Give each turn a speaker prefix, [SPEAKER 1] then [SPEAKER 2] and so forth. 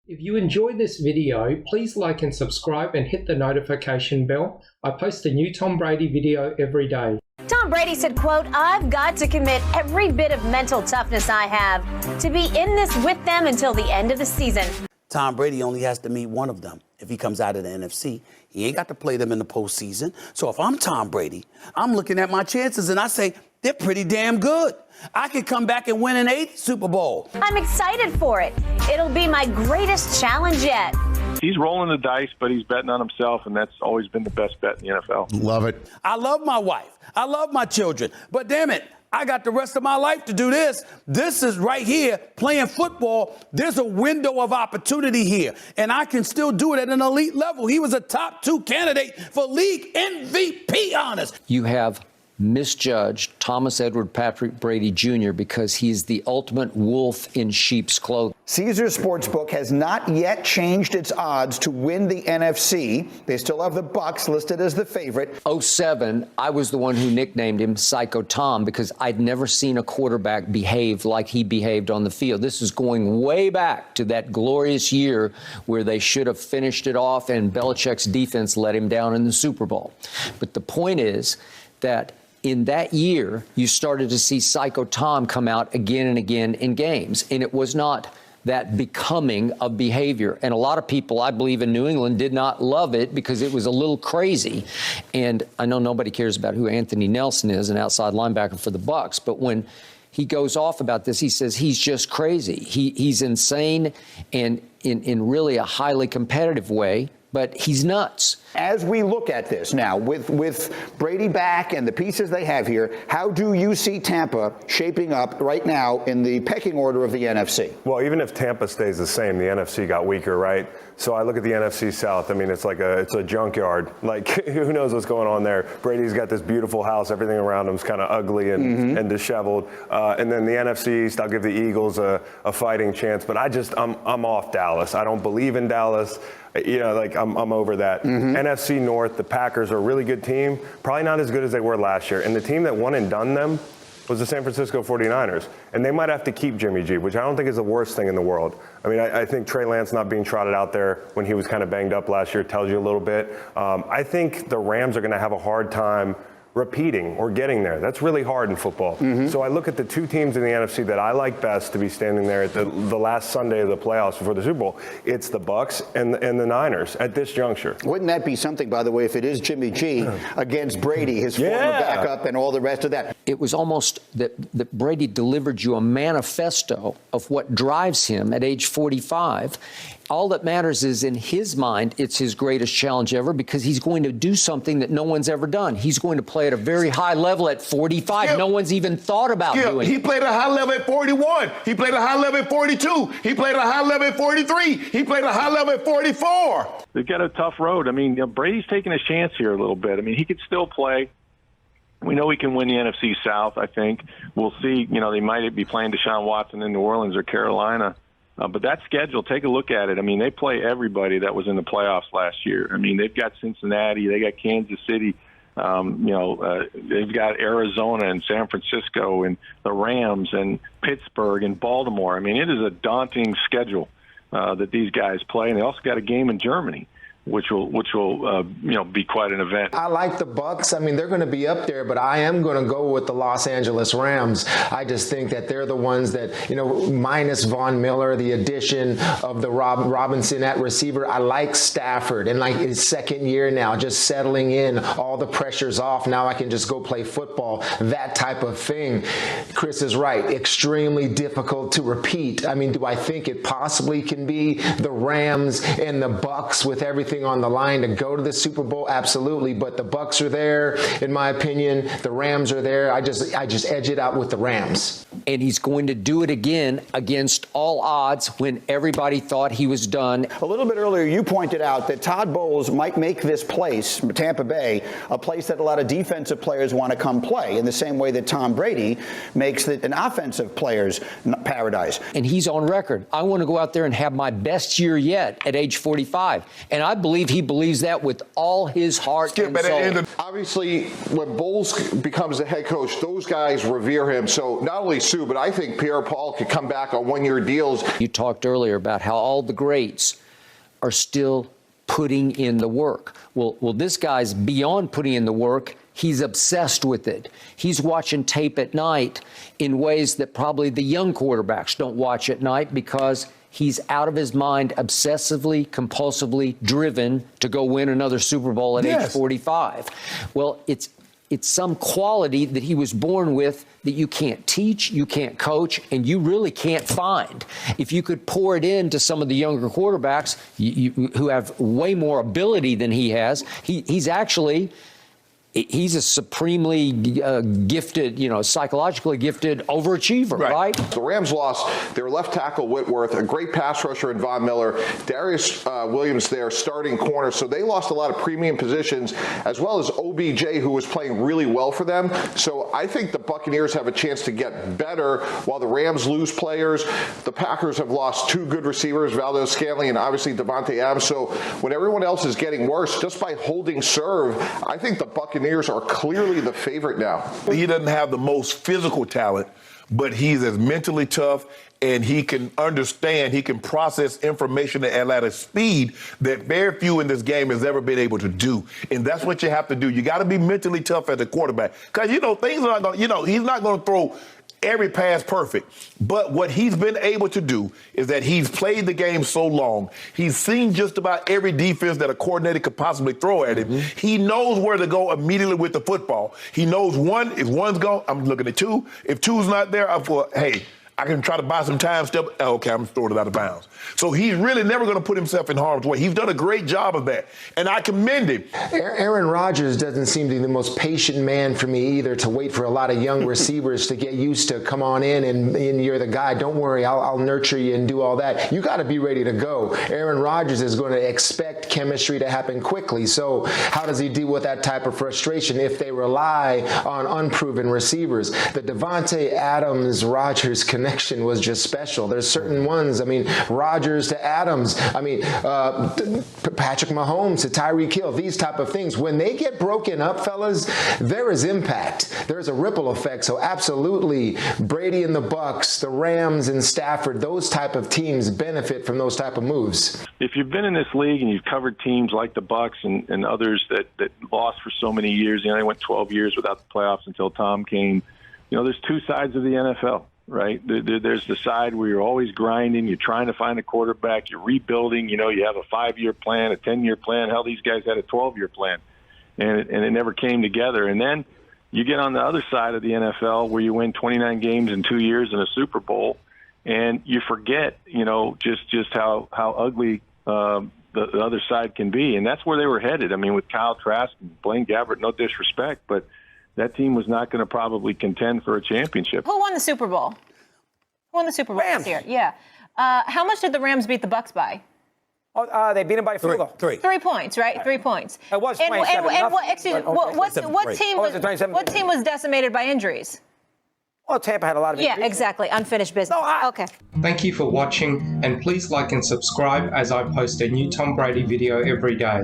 [SPEAKER 1] If you enjoyed this video, please like and subscribe and hit the notification bell. I post a new Tom Brady video every day.
[SPEAKER 2] Tom Brady said, quote, "I've got to commit every bit of mental toughness I have to be in this with them until the end of the season."
[SPEAKER 3] Tom Brady only has to meet one of them if he comes out of the NFC. He ain't got to play them in the postseason. So if I'm Tom Brady, I'm looking at my chances and I say, they're pretty damn good. I could come back and win an 8th Super Bowl.
[SPEAKER 2] I'm excited for it. It'll be my greatest challenge yet.
[SPEAKER 4] He's rolling the dice, but he's betting on himself, and that's always been the best bet in the NFL.
[SPEAKER 5] Love it.
[SPEAKER 3] I love my wife. I love my children. But damn it, I got the rest of my life to do this. This is right here, playing football. There's a window of opportunity here, and I can still do it at an elite level. He was a top 2 candidate for league MVP honors.
[SPEAKER 6] You have misjudged Thomas Edward Patrick Brady Jr. because he's the ultimate wolf in sheep's clothing.
[SPEAKER 7] Caesars Sportsbook has not yet changed its odds to win the NFC. They still have the Bucs listed as the favorite.
[SPEAKER 6] 07, I was the one who nicknamed him Psycho Tom because I'd never seen a quarterback behave like he behaved on the field. This is going way back to that glorious year where they should have finished it off and Belichick's defense let him down in the Super Bowl. But the point is that in that year, you started to see Psycho Tom come out again and again in games, and it was not that becoming of behavior. And a lot of people, I believe, in New England did not love it because it was a little crazy. And I know nobody cares about who Anthony Nelson is, an outside linebacker for the Bucs, but when he goes off about this, he says he's just crazy. He's insane and in really a highly competitive way, but he's nuts.
[SPEAKER 7] As we look at this now, with Brady back and the pieces they have here, how do you see Tampa shaping up right now in the pecking order of the NFC?
[SPEAKER 8] Well, even if Tampa stays the same, the NFC got weaker, right? So I look at the NFC South. I mean, it's a junkyard. Like, who knows what's going on there? Brady's got this beautiful house. Everything around him's kind of ugly and disheveled. And then the NFC East, I'll give the Eagles a fighting chance. But I'm off Dallas. I don't believe in Dallas. You know, like I'm over that. NFC North, the Packers are a really good team. Probably not as good as they were last year. And the team that won and done them was the San Francisco 49ers. And they might have to keep Jimmy G, which I don't think is the worst thing in the world. I mean, I think Trey Lance not being trotted out there when he was kind of banged up last year tells you a little bit. I think the Rams are going to have a hard time repeating or getting there. That's really hard in football. So I look at the 2 teams in the NFC that I like best to be standing there at the last Sunday of the playoffs before the Super Bowl. It's the Bucs and the Niners at this juncture.
[SPEAKER 7] Wouldn't that be something, by the way, if it is Jimmy G against Brady, his former backup, and all the rest of that?
[SPEAKER 6] It was almost that Brady delivered you a manifesto of what drives him at age 45. All that matters is in his mind, it's his greatest challenge ever because he's going to do something that no one's ever done. He's going to play at a very high level at 45. Skip. No one's even thought about doing it.
[SPEAKER 5] He played at a high level at 41. He played at a high level at 42. He played at a high level at 43. He played at a high level at 44.
[SPEAKER 4] They've got a tough road. I mean, Brady's taking a chance here a little bit. I mean, he could still play. We know he can win the NFC South, I think. We'll see. You know, they might be playing Deshaun Watson in New Orleans or Carolina. But that schedule, take a look at it. I mean, they play everybody that was in the playoffs last year. I mean, they've got Cincinnati, they got Kansas City, they've got Arizona and San Francisco and the Rams and Pittsburgh and Baltimore. I mean, it is a daunting schedule that these guys play, and they also got a game in Germany, which will be quite an event.
[SPEAKER 9] I like the Bucs. I mean, they're going to be up there, but I am going to go with the Los Angeles Rams. I just think that they're the ones that, minus Von Miller, the addition of the Robinson at receiver. I like Stafford and like his second year now, just settling in, all the pressure's off. Now I can just go play football, that type of thing. Chris is right. Extremely difficult to repeat. I mean, do I think it possibly can be the Rams and the Bucs with everything on the line to go to the Super Bowl? Absolutely. But the Bucs are there, in my opinion. The Rams are there. I just edge it out with the Rams.
[SPEAKER 6] And he's going to do it again against all odds when everybody thought he was done.
[SPEAKER 7] A little bit earlier, you pointed out that Todd Bowles might make this place, Tampa Bay, a place that a lot of defensive players want to come play, in the same way that Tom Brady makes it an offensive player's paradise.
[SPEAKER 6] And he's on record. I want to go out there and have my best year yet at age 45. And I believe he believes that with all his heart and soul.
[SPEAKER 10] Obviously, when Bowles becomes the head coach, those guys revere him. So not only Sue, but I think Pierre-Paul could come back on one-year deals.
[SPEAKER 6] You talked earlier about how all the greats are still putting in the work. Well, this guy's beyond putting in the work. He's obsessed with it. He's watching tape at night in ways that probably the young quarterbacks don't watch at night because he's out of his mind, obsessively, compulsively driven to go win another Super Bowl at age 45. Well, it's some quality that he was born with that you can't teach, you can't coach, and you really can't find. If you could pour it into some of the younger quarterbacks who have way more ability than he has, he's a supremely gifted, psychologically gifted overachiever, right?
[SPEAKER 10] The Rams lost their left tackle Whitworth, a great pass rusher in Von Miller, Darius Williams their starting corner. So they lost a lot of premium positions, as well as OBJ, who was playing really well for them. So I think the Buccaneers have a chance to get better while the Rams lose players. The Packers have lost two good receivers, Valdez-Scantling and obviously Devontae Adams. So when everyone else is getting worse, just by holding serve, I think the Buccaneers are clearly the favorite now.
[SPEAKER 5] He doesn't have the most physical talent, but he's as mentally tough, and he can understand, he can process information at a speed that very few in this game has ever been able to do. And that's what you have to do. You got to be mentally tough as a quarterback. Because, things are not going to, he's not going to throw every pass perfect. But what he's been able to do is that he's played the game so long. He's seen just about every defense that a coordinator could possibly throw at him. He knows where to go immediately with the football. He knows if one's gone, I'm looking at two. If two's not there, I'm for, hey, I can try to buy some time step. Okay, I'm throwing it out of bounds. So he's really never going to put himself in harm's way. He's done a great job of that, and I commend him.
[SPEAKER 9] Aaron Rodgers doesn't seem to be the most patient man for me either, to wait for a lot of young receivers to get used to come on in and you're the guy. Don't worry, I'll nurture you and do all that. You got to be ready to go. Aaron Rodgers is going to expect chemistry to happen quickly. So how does he deal with that type of frustration if they rely on unproven receivers? The Devontae Adams-Rodgers connection was just special. There's certain ones, Rodgers to Adams, Patrick Mahomes to Tyreek Hill, these type of things. When they get broken up, fellas, there is impact. There's a ripple effect. So absolutely, Brady and the Bucs, the Rams and Stafford, those type of teams benefit from those type of moves.
[SPEAKER 4] If you've been in this league and you've covered teams like the Bucs and others that lost for so many years, they went 12 years without the playoffs until Tom came. There's two sides of the NFL. Right? There's the side where you're always grinding, you're trying to find a quarterback, you're rebuilding, you have a 5-year plan, a 10-year plan. Hell, these guys had a 12-year plan, and it never came together. And then you get on the other side of the NFL where you win 29 games in 2 years in a Super Bowl, and you forget, just how ugly the other side can be. And that's where they were headed. with Kyle Trask and Blaine Gabbert, no disrespect, but that team was not going to probably contend for a championship.
[SPEAKER 2] Who won the Super Bowl? Who won the Super Bowl this year? Yeah. How much did the Rams beat the Bucs by?
[SPEAKER 11] They beat them by 3
[SPEAKER 2] points, right? 3 points.
[SPEAKER 11] It was
[SPEAKER 2] 27. What team was decimated by injuries?
[SPEAKER 11] Well, Tampa had a lot of injuries.
[SPEAKER 2] Yeah, exactly. Unfinished business. Okay.
[SPEAKER 1] Thank you for watching, and please like and subscribe as I post a new Tom Brady video every day.